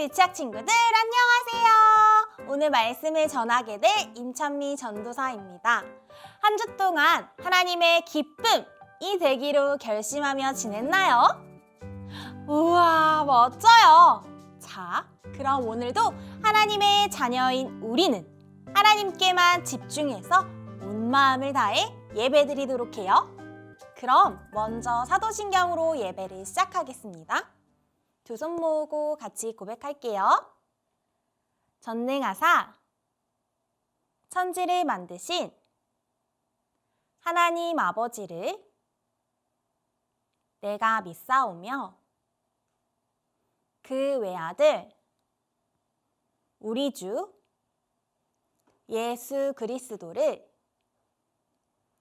유치학 친구들 안녕하세요. 오늘 말씀을 전하게 될 임찬미 전도사입니다. 한 주 동안 하나님의 기쁨이 되기로 결심하며 지냈나요? 우와, 멋져요. 자, 그럼 오늘도 하나님의 자녀인 우리는 하나님께만 집중해서 온 마음을 다해 예배드리도록 해요. 그럼 먼저 사도신경으로 예배를 시작하겠습니다. 두 손 모으고 같이 고백할게요. 전능하사 천지를 만드신 하나님 아버지를 내가 믿사오며 그 외아들 우리 주 예수 그리스도를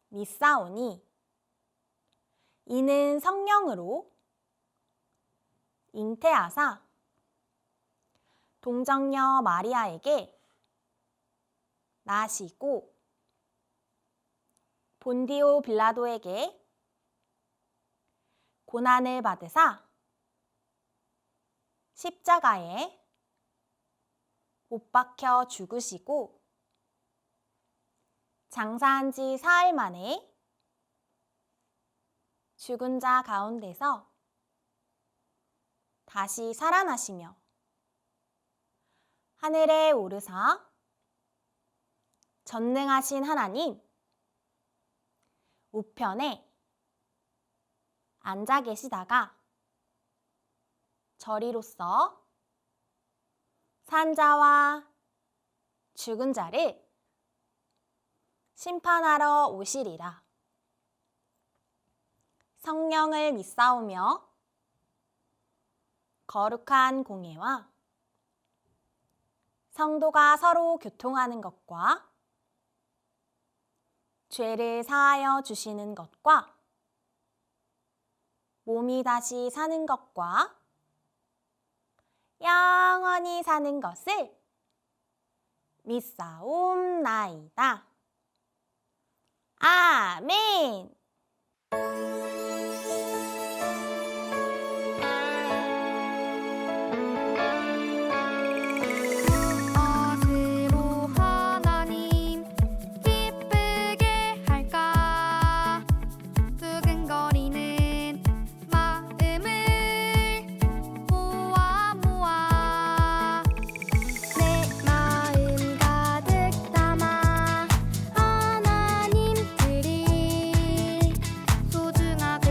믿사오니 이는 성령으로 잉태하사 동정녀 마리아에게 나시고 본디오 빌라도에게 고난을 받으사 십자가에 못 박혀 죽으시고 장사한 지 사흘 만에 죽은 자 가운데서 다시 살아나시며 하늘에 오르사 전능하신 하나님 우편에 앉아 계시다가 저리로서 산 자와 죽은 자를 심판하러 오시리라. 성령을 믿사오며 거룩한 공예와 성도가 서로 교통하는 것과 죄를 사하여 주시는 것과 몸이 다시 사는 것과 영원히 사는 것을 믿사옵나이다. 아멘. 하나님 드릴 소중하고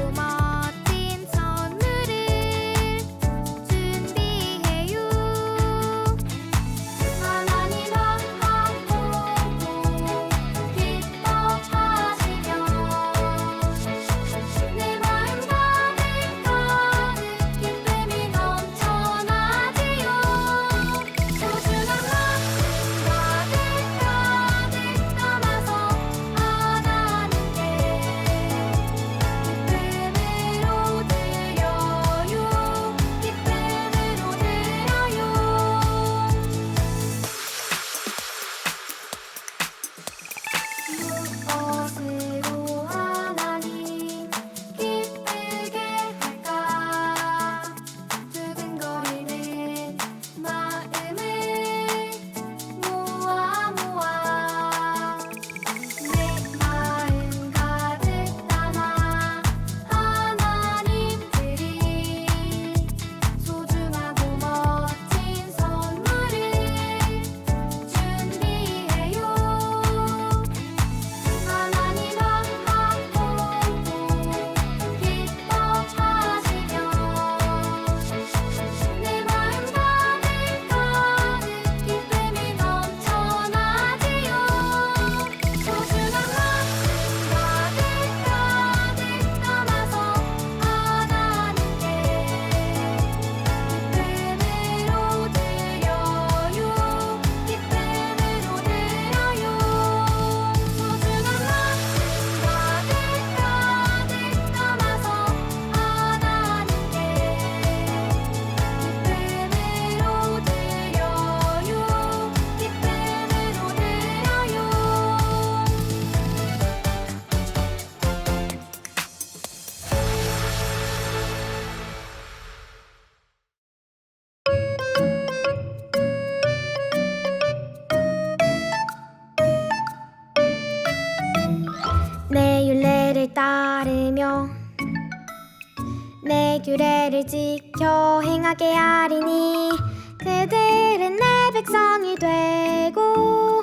내 규례를 지켜 행하게 하리니 그들은 내 백성이 되고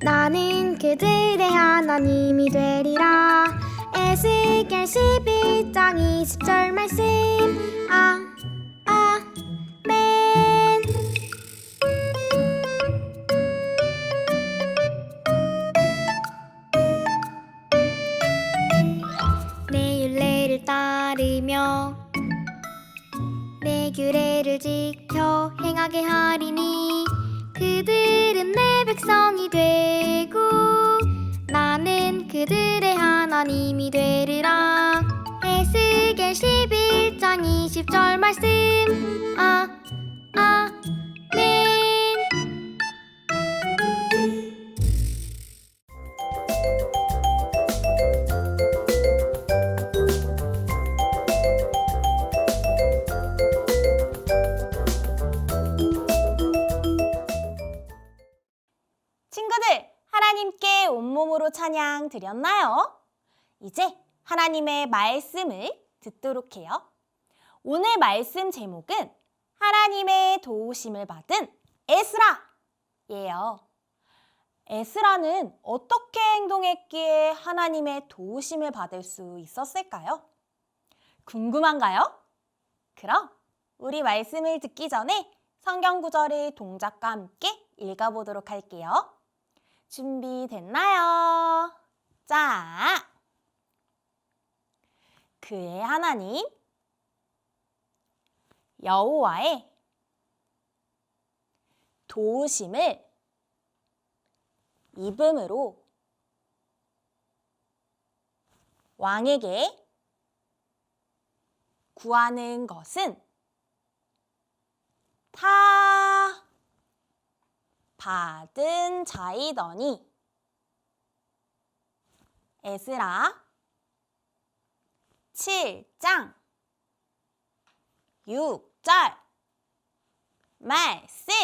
나는 그들의 하나님이 되리라. 에스겔 11장 20절 말씀. 아멘. 내 율례를 따르며 내 규례를 지켜 행하게 하리니 그들은 내 백성이 되고 나는 그들의 하나님이 되리라. 에스겔 11장 20절 말씀. 아멘. 친구들, 하나님께 온몸으로 찬양 드렸나요? 이제 하나님의 말씀을 듣도록 해요. 오늘 말씀 제목은 하나님의 도우심을 받은 에스라예요. 에스라는 어떻게 행동했기에 하나님의 도우심을 받을 수 있었을까요? 궁금한가요? 그럼 우리 말씀을 듣기 전에 성경 구절을 동작과 함께 읽어보도록 할게요. 준비됐나요? 자, 그의 하나님 여호와의 도우심을 입음으로 왕에게 구하는 것은 다 받은 자이더니. 에스라 7장 6절 말씀.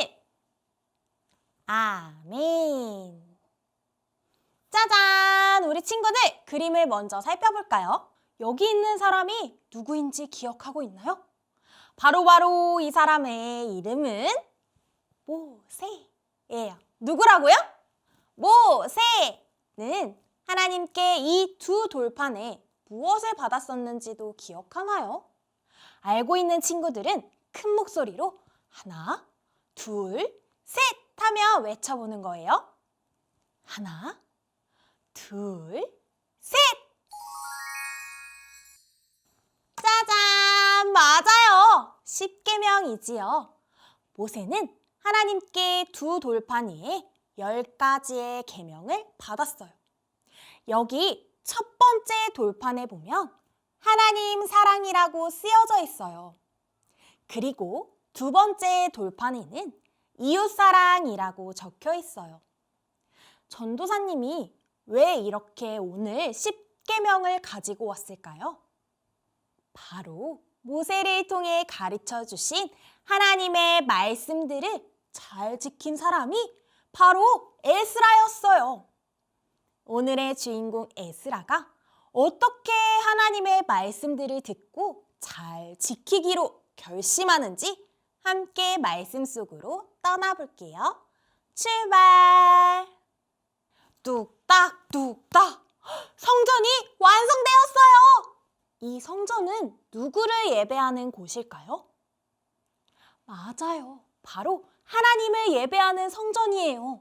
아멘. 짜잔! 우리 친구들 그림을 먼저 살펴볼까요? 여기 있는 사람이 누구인지 기억하고 있나요? 바로 이 사람의 이름은 모세예요. 누구라고요? 모세는 하나님께 이 두 돌판에 무엇을 받았었는지도 기억하나요? 알고 있는 친구들은 큰 목소리로 하나, 둘, 셋 하며 외쳐보는 거예요. 하나, 둘, 셋! 짜잔! 맞아요! 십계명이지요. 모세는 하나님께 두 돌판 위에 10가지의 계명을 받았어요. 여기 첫 번째 돌판에 보면 하나님 사랑이라고 쓰여져 있어요. 그리고 두 번째 돌판에는 이웃사랑이라고 적혀 있어요. 전도사님이 왜 이렇게 오늘 10계명을 가지고 왔을까요? 바로 모세를 통해 가르쳐 주신 하나님의 말씀들을 잘 지킨 사람이 바로 에스라였어요. 오늘의 주인공 에스라가 어떻게 하나님의 말씀들을 듣고 잘 지키기로 결심하는지 함께 말씀 속으로 떠나볼게요. 출발! 뚝딱뚝딱! 성전이 완성되었어요! 이 성전은 누구를 예배하는 곳일까요? 맞아요. 바로 하나님을 예배하는 성전이에요.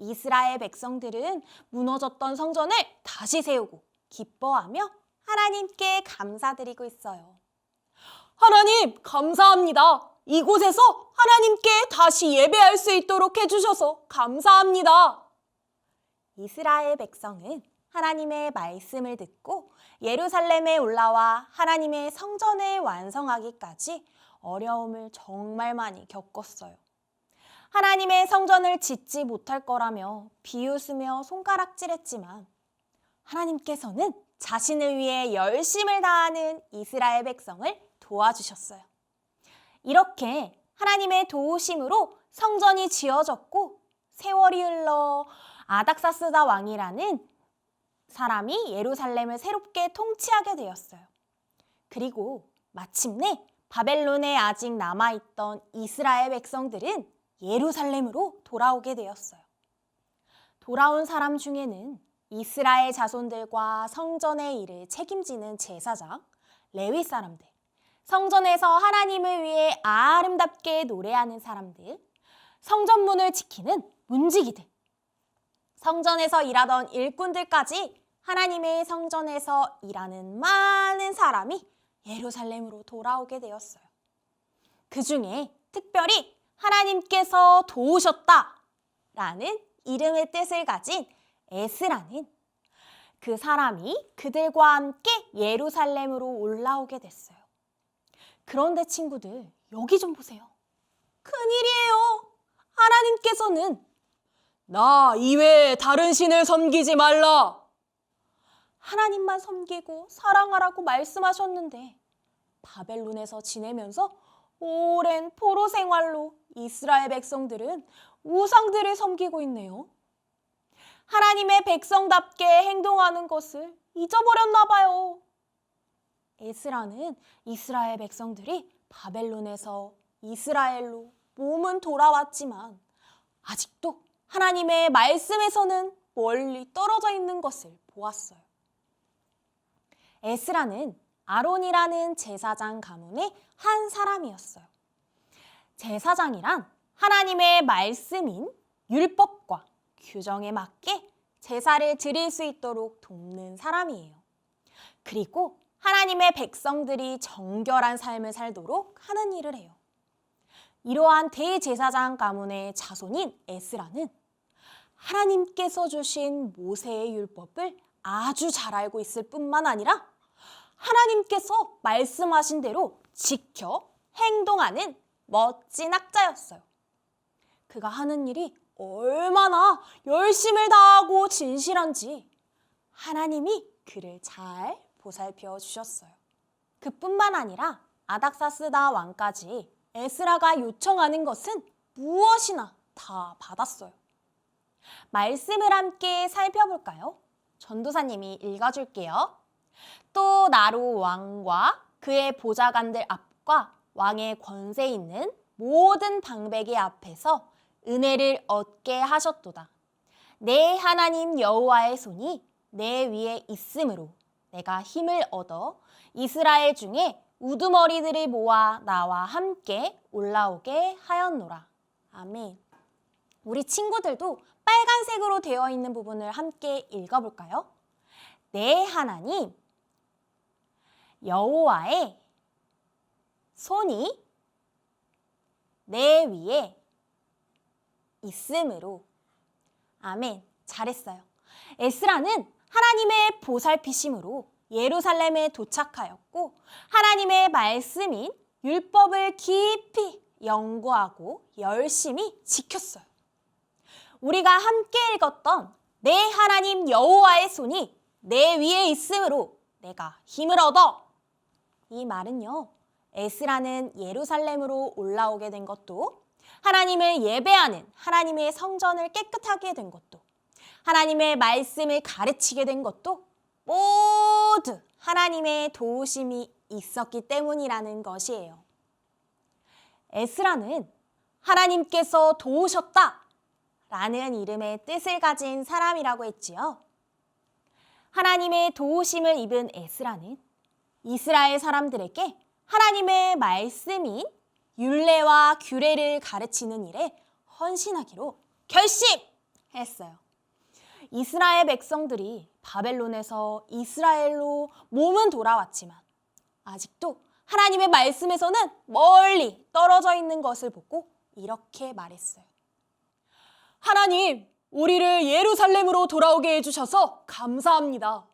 이스라엘 백성들은 무너졌던 성전을 다시 세우고 기뻐하며 하나님께 감사드리고 있어요. 하나님, 감사합니다. 이곳에서 하나님께 다시 예배할 수 있도록 해주셔서 감사합니다. 이스라엘 백성은 하나님의 말씀을 듣고 예루살렘에 올라와 하나님의 성전을 완성하기까지 어려움을 정말 많이 겪었어요. 하나님의 성전을 짓지 못할 거라며 비웃으며 손가락질했지만 하나님께서는 자신을 위해 열심을 다하는 이스라엘 백성을 도와주셨어요. 이렇게 하나님의 도우심으로 성전이 지어졌고 세월이 흘러 아닥사스다 왕이라는 사람이 예루살렘을 새롭게 통치하게 되었어요. 그리고 마침내 바벨론에 아직 남아있던 이스라엘 백성들은 예루살렘으로 돌아오게 되었어요. 돌아온 사람 중에는 이스라엘 자손들과 성전의 일을 책임지는 제사장, 레위 사람들, 성전에서 하나님을 위해 아름답게 노래하는 사람들, 성전문을 지키는 문지기들, 성전에서 일하던 일꾼들까지 하나님의 성전에서 일하는 많은 사람이 예루살렘으로 돌아오게 되었어요. 그 중에 특별히 하나님께서 도우셨다라는 이름의 뜻을 가진 에스라는 그 사람이 그들과 함께 예루살렘으로 올라오게 됐어요. 그런데 친구들, 여기 좀 보세요. 큰일이에요. 하나님께서는 나 이외에 다른 신을 섬기지 말라. 하나님만 섬기고 사랑하라고 말씀하셨는데 바벨론에서 지내면서 오랜 포로 생활로 이스라엘 백성들은 우상들을 섬기고 있네요. 하나님의 백성답게 행동하는 것을 잊어버렸나 봐요. 에스라는 이스라엘 백성들이 바벨론에서 이스라엘로 몸은 돌아왔지만 아직도 하나님의 말씀에서는 멀리 떨어져 있는 것을 보았어요. 에스라는 아론이라는 제사장 가문의 한 사람이었어요. 제사장이란 하나님의 말씀인 율법과 규정에 맞게 제사를 드릴 수 있도록 돕는 사람이에요. 그리고 하나님의 백성들이 정결한 삶을 살도록 하는 일을 해요. 이러한 대제사장 가문의 자손인 에스라는 하나님께서 주신 모세의 율법을 아주 잘 알고 있을 뿐만 아니라 하나님께서 말씀하신 대로 지켜 행동하는 멋진 학자였어요. 그가 하는 일이 얼마나 열심을 다하고 진실한지 하나님이 그를 잘 보살펴 주셨어요. 그뿐만 아니라 아닥사스다 왕까지 에스라가 요청하는 것은 무엇이나 다 받았어요. 말씀을 함께 살펴볼까요? 전도사님이 읽어줄게요. 또 나로 왕과 그의 보좌관들 앞과 왕의 권세 있는 모든 방백의 앞에서 은혜를 얻게 하셨도다. 내 하나님 여호와의 손이 내 위에 있으므로 내가 힘을 얻어 이스라엘 중에 우두머리들을 모아 나와 함께 올라오게 하였노라. 아멘. 우리 친구들도 빨간색으로 되어 있는 부분을 함께 읽어볼까요? 내 하나님 여호와의 손이 내 위에 있으므로. 아멘. 잘했어요. 에스라는 하나님의 보살피심으로 예루살렘에 도착하였고 하나님의 말씀인 율법을 깊이 연구하고 열심히 지켰어요. 우리가 함께 읽었던 내 하나님 여호와의 손이 내 위에 있으므로 내가 힘을 얻어. 이 말은요, 에스라는 예루살렘으로 올라오게 된 것도, 하나님을 예배하는 하나님의 성전을 깨끗하게 된 것도, 하나님의 말씀을 가르치게 된 것도 모두 하나님의 도우심이 있었기 때문이라는 것이에요. 에스라는 하나님께서 도우셨다 라는 이름의 뜻을 가진 사람이라고 했지요. 하나님의 도우심을 입은 에스라는 이스라엘 사람들에게 하나님의 말씀인 율례와 규례를 가르치는 일에 헌신하기로 결심했어요. 이스라엘 백성들이 바벨론에서 이스라엘로 몸은 돌아왔지만 아직도 하나님의 말씀에서는 멀리 떨어져 있는 것을 보고 이렇게 말했어요. 하나님, 우리를 예루살렘으로 돌아오게 해주셔서 감사합니다.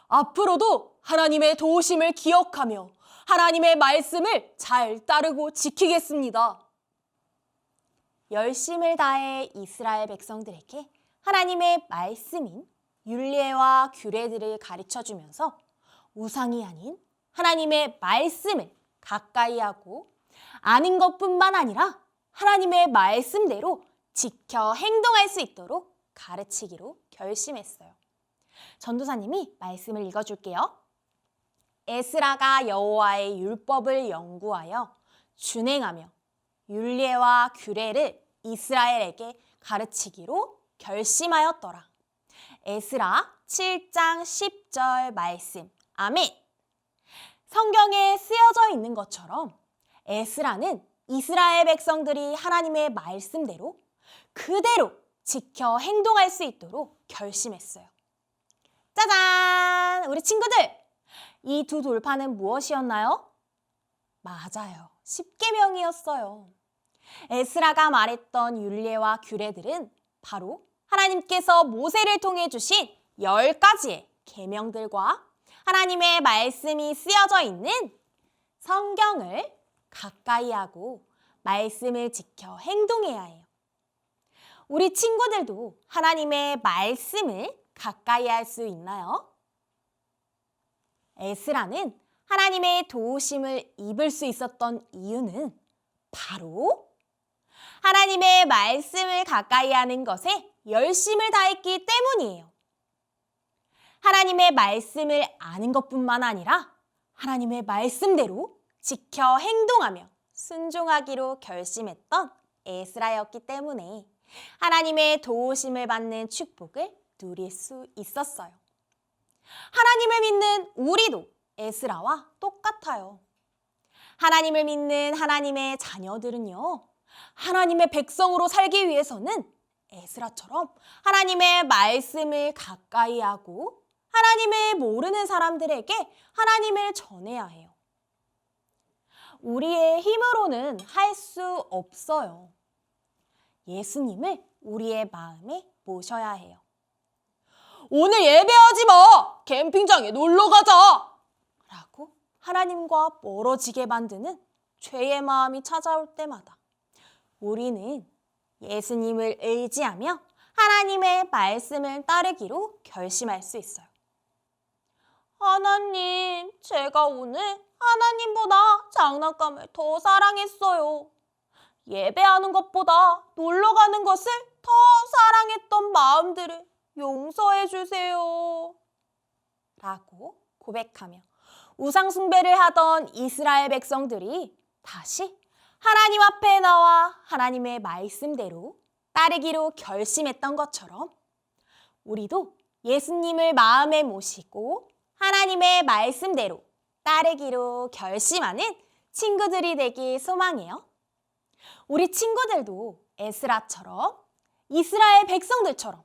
앞으로도 하나님의 도우심을 기억하며 하나님의 말씀을 잘 따르고 지키겠습니다. 열심을 다해 이스라엘 백성들에게 하나님의 말씀인 율례와 규례들을 가르쳐주면서 우상이 아닌 하나님의 말씀을 가까이 하고 아는 것뿐만 아니라 하나님의 말씀대로 지켜 행동할 수 있도록 가르치기로 결심했어요. 전도사님이 말씀을 읽어줄게요. 에스라가 여호와의 율법을 연구하여 준행하며 율례와 규례를 이스라엘에게 가르치기로 결심하였더라. 에스라 7장 10절 말씀. 아멘. 성경에 쓰여져 있는 것처럼 에스라는 이스라엘 백성들이 하나님의 말씀대로 그대로 지켜 행동할 수 있도록 결심했어요. 짜잔! 우리 친구들! 이 두 돌파는 무엇이었나요? 맞아요. 십계명이었어요. 에스라가 말했던 율례와 규례들은 바로 하나님께서 모세를 통해 주신 10가지의 계명들과 하나님의 말씀이 쓰여져 있는 성경을 가까이 하고 말씀을 지켜 행동해야 해요. 우리 친구들도 하나님의 말씀을 가까이 할 수 있나요? 에스라는 하나님의 도우심을 입을 수 있었던 이유는 바로 하나님의 말씀을 가까이 하는 것에 열심을 다했기 때문이에요. 하나님의 말씀을 아는 것뿐만 아니라 하나님의 말씀대로 지켜 행동하며 순종하기로 결심했던 에스라였기 때문에 하나님의 도우심을 받는 축복을 누릴 수 있었어요. 하나님을 믿는 우리도 에스라와 똑같아요. 하나님을 믿는 하나님의 자녀들은요, 하나님의 백성으로 살기 위해서는 에스라처럼 하나님의 말씀을 가까이 하고 하나님을 모르는 사람들에게 하나님을 전해야 해요. 우리의 힘으로는 할 수 없어요. 예수님을 우리의 마음에 모셔야 해요. 오늘 예배하지 마! 캠핑장에 놀러 가자! 라고 하나님과 멀어지게 만드는 죄의 마음이 찾아올 때마다 우리는 예수님을 의지하며 하나님의 말씀을 따르기로 결심할 수 있어요. 하나님, 제가 오늘 하나님보다 장난감을 더 사랑했어요. 예배하는 것보다 놀러 가는 것을 더 사랑했던 마음들을 용서해 주세요. 라고 고백하며 우상 숭배를 하던 이스라엘 백성들이 다시 하나님 앞에 나와 하나님의 말씀대로 따르기로 결심했던 것처럼 우리도 예수님을 마음에 모시고 하나님의 말씀대로 따르기로 결심하는 친구들이 되길 소망해요. 우리 친구들도 에스라처럼 이스라엘 백성들처럼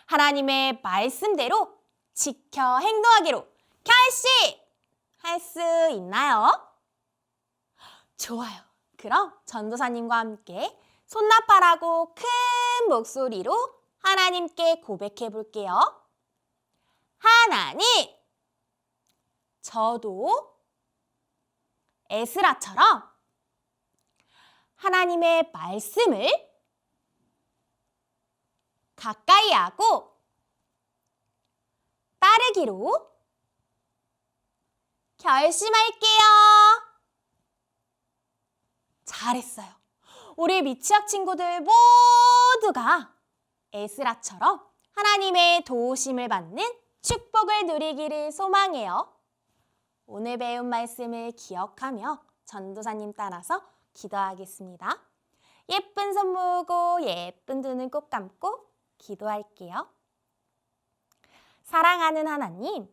하나님의 말씀대로 지켜 행동하기로 결심할 수 있나요? 좋아요. 그럼 전도사님과 함께 손나팔하고 큰 목소리로 하나님께 고백해 볼게요. 하나님, 저도 에스라처럼 하나님의 말씀을 가까이 하고 따르기로 결심할게요. 잘했어요. 우리 미취학 친구들 모두가 에스라처럼 하나님의 도우심을 받는 축복을 누리기를 소망해요. 오늘 배운 말씀을 기억하며 전도사님 따라서 기도하겠습니다. 예쁜 손 모으고 예쁜 두 눈 꼭 감고 기도할게요. 사랑하는 하나님,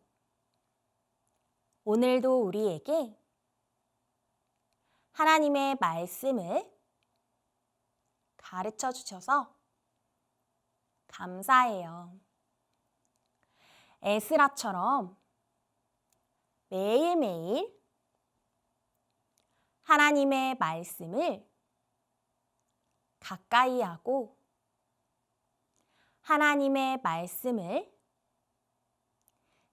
오늘도 우리에게 하나님의 말씀을 가르쳐 주셔서 감사해요. 에스라처럼 매일매일 하나님의 말씀을 가까이 하고 하나님의 말씀을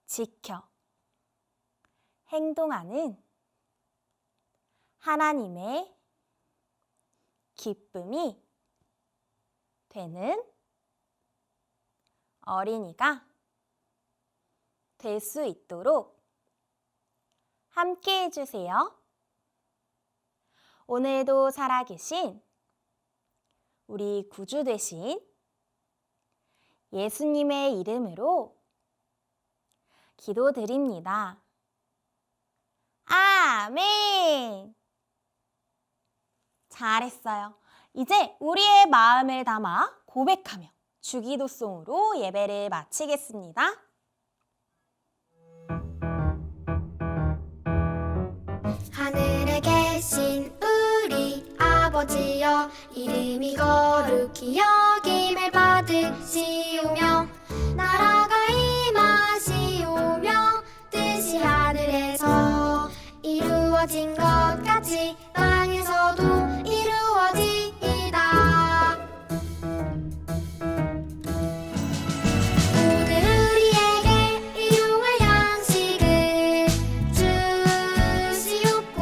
지켜 행동하는 하나님의 기쁨이 되는 어린이가 될 수 있도록 함께 해주세요. 오늘도 살아계신 우리 구주 되신 예수님의 이름으로 기도드립니다. 잘했어요. 이제 우리의 마음을 담아 고백하며 주기도송으로 예배를 마치겠습니다. 하늘에 계신 우리 아버지여, 이름이 거룩히 여김을 받으시오며, 나라가 임하시오며, 뜻이 하늘에서 이루어진 것 같이 땅에서도 이루어지이다. 오늘 우리에게 일용할 양식을 주시옵고,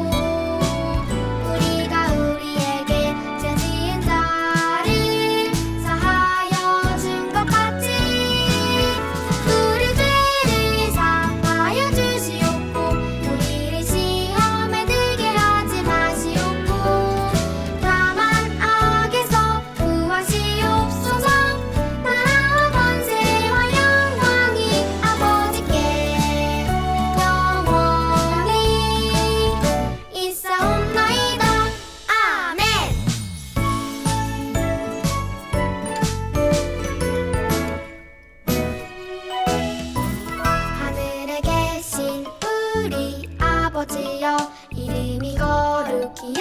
우리가 우리에게 죄 지은 자를 사하여 준 것 같이 우리 죄를 사하여 주시옵고, 우리를 시험에 들게 하지 마시옵고, 다만 악에서 구하시옵소서. 나라와 권세와 영광이 아버지께 영원히 있사옵나이다. 아멘. 하늘에 계신 우리 아버지여, 이름이 거룩히